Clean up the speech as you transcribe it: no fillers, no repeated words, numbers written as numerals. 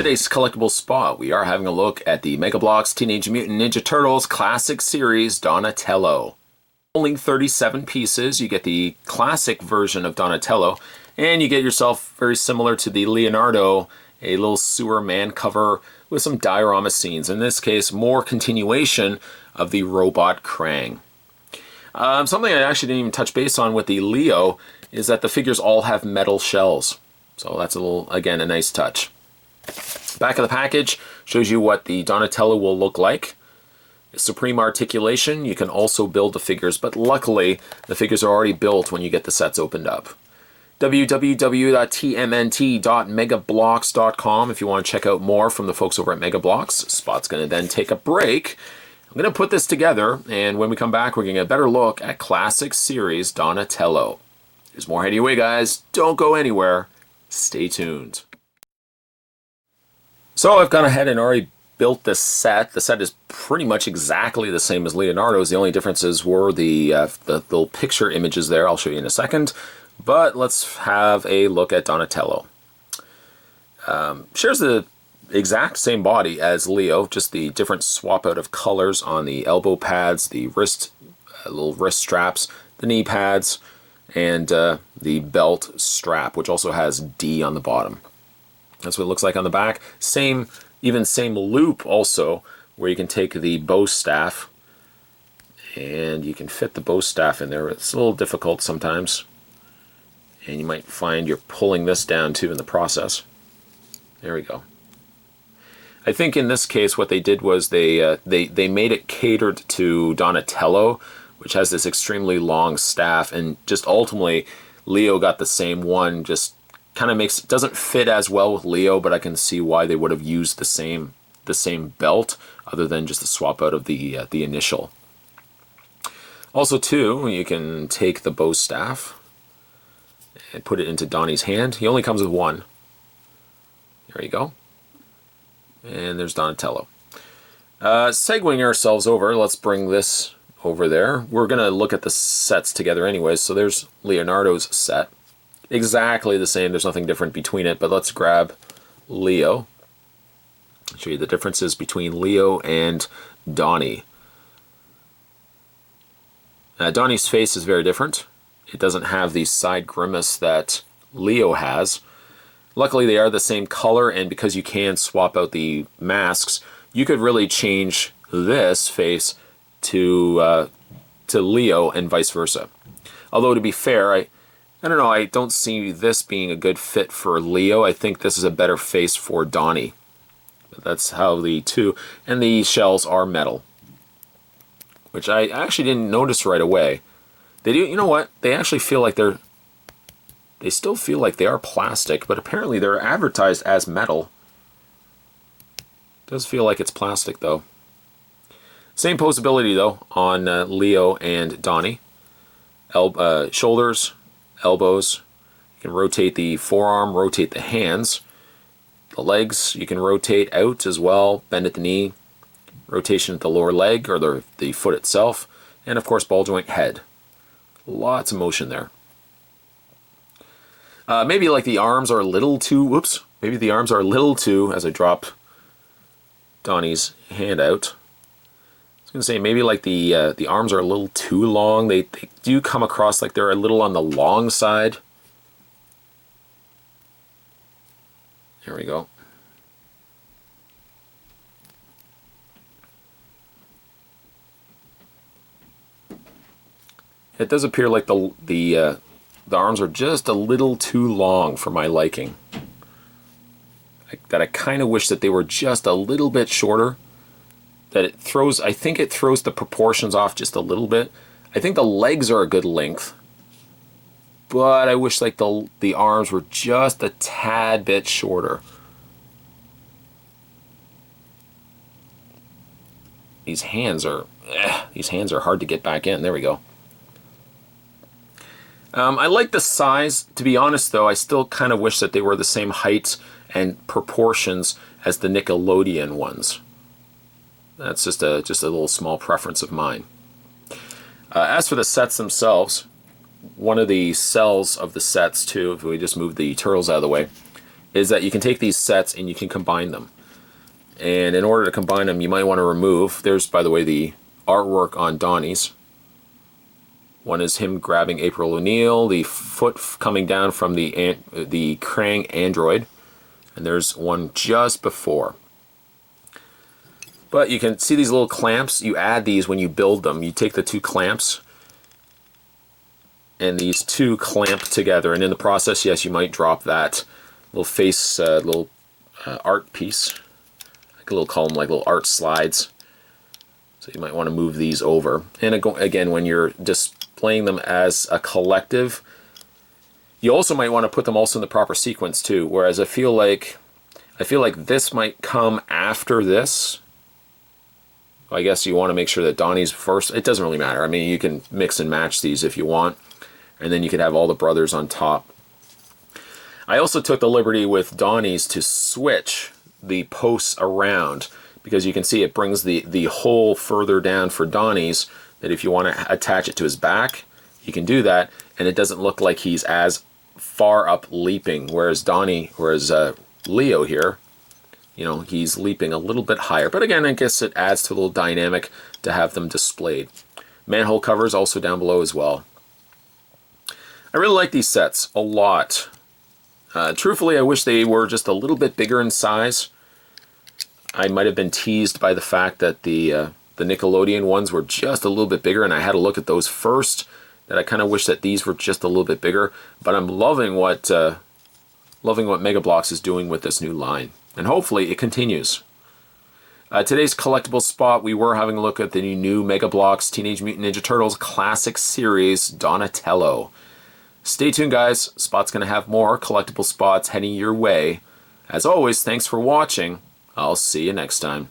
today's collectible spot, we are having a look at the Mega Bloks Teenage Mutant Ninja Turtles Classic Series Donatello. Only 37 pieces. You get the classic version of Donatello, and you get yourself very similar to the Leonardo, a little sewer man cover with some diorama scenes. In this case, more continuation of the robot Krang. Something I actually didn't even touch base on with the Leo is that the figures all have metal shells. So that's a little, again, a nice touch. Back of the package shows you what the Donatello will look like. Supreme articulation. You can also build the figures, but luckily the figures are already built when you get the sets opened up. www.tmnt.megabloks.com if you want to check out more from the folks over at Mega Bloks. Spot's going to then take a break. I'm going to put this together, and when we come back, we're going to get a better look at Classic Series Donatello. There's more heading away, guys. Don't go anywhere. Stay tuned. So I've gone ahead and already built this set. The set is pretty much exactly the same as Leonardo's. The only differences were the little picture images there. I'll show you in a second. But let's have a look at Donatello. Shares the exact same body as Leo, just the different swap out of colors on the elbow pads, the wrist, little wrist straps, the knee pads, and the belt strap, which also has D on the bottom. That's what it looks like on the back. Same loop also, where you can take the bow staff and you can fit the bow staff in there. It's a little difficult sometimes, and you might find you're pulling this down too in the process. There we go. I think in this case what they did was they made it catered to Donatello, which has this extremely long staff, and just ultimately Leo got the same one. Just kind of doesn't fit as well with Leo, but I can see why they would have used the same belt, other than just the swap out of the initial. Also too, you can take the bow staff and put it into Donnie's hand. He only comes with one. There you go. And there's Donatello. Segueing ourselves over, let's bring this over there. We're going to look at the sets together anyways. So there's Leonardo's set. Exactly the same. There's nothing different between it. But let's grab Leo. I'll show you the differences between Leo and Donnie. Donnie's face is very different. It doesn't have the side grimace that Leo has. Luckily, they are the same color, and because you can swap out the masks, you could really change this face to Leo and vice versa. Although, to be fair, I don't know, I don't see this being a good fit for Leo. I think this is a better face for Donnie. But that's how the two, and the shells are metal, which I actually didn't notice right away. They do, you know what? They actually feel like they still feel like they are plastic, but apparently they're advertised as metal. Does feel like it's plastic though. Same posability though on Leo and Donnie. Shoulders, elbows. You can rotate the forearm, rotate the hands. The legs you can rotate out as well, bend at the knee. Rotation at the lower leg or the foot itself. And of course ball joint head. Lots of motion there. Maybe like the arms are a little too, maybe the arms are a little too, as I drop Donnie's hand out. I was going to say maybe like the arms are a little too long. They do come across like they're a little on the long side. There we go. It does appear like the arms are just a little too long for my liking. I kind of wish that they were just a little bit shorter. I think it throws the proportions off just a little bit. I think the legs are a good length, but I wish like the arms were just a tad bit shorter. These hands are hard to get back in. There we go. I like the size. To be honest, though, I still kind of wish that they were the same height and proportions as the Nickelodeon ones. That's just a little small preference of mine. As for the sets themselves, one of the cells of the sets, too, if we just move the turtles out of the way, is that you can take these sets and you can combine them. And in order to combine them, you might want to remove, there's, by the way, the artwork on Donnie's. One is him grabbing April O'Neil, the foot coming down from the Krang android, and there's one just before. But you can see these little clamps. You add these when you build them. You take the two clamps, and these two clamp together, and in the process, yes, you might drop that little face, art piece. We'll call them like little art slides. So you might want to move these over. And again, when you're displaying them as a collective, you also might want to put them also in the proper sequence too. Whereas I feel like this might come after this. I guess you want to make sure that Donnie's first. It doesn't really matter. I mean, you can mix and match these if you want, and then you could have all the brothers on top. I also took the liberty with Donnie's to switch the posts around, because you can see it brings the hole further down for Donnie's, that if you want to attach it to his back, you can do that, and it doesn't look like he's as far up leaping, whereas Leo here, you know, he's leaping a little bit higher. But again, I guess it adds to a little dynamic to have them displayed. Manhole covers also down below as well. I really like these sets a lot. Truthfully, I wish they were just a little bit bigger in size. I might have been teased by the fact that the Nickelodeon ones were just a little bit bigger, and I had to look at those first, that I kind of wish that these were just a little bit bigger. But I'm loving what Mega Bloks is doing with this new line, and hopefully it continues. Today's collectible spot, we were having a look at the new Mega Bloks Teenage Mutant Ninja Turtles Classic Series Donatello. Stay tuned, guys. Spot's going to have more collectible spots heading your way. As always, thanks for watching. I'll see you next time.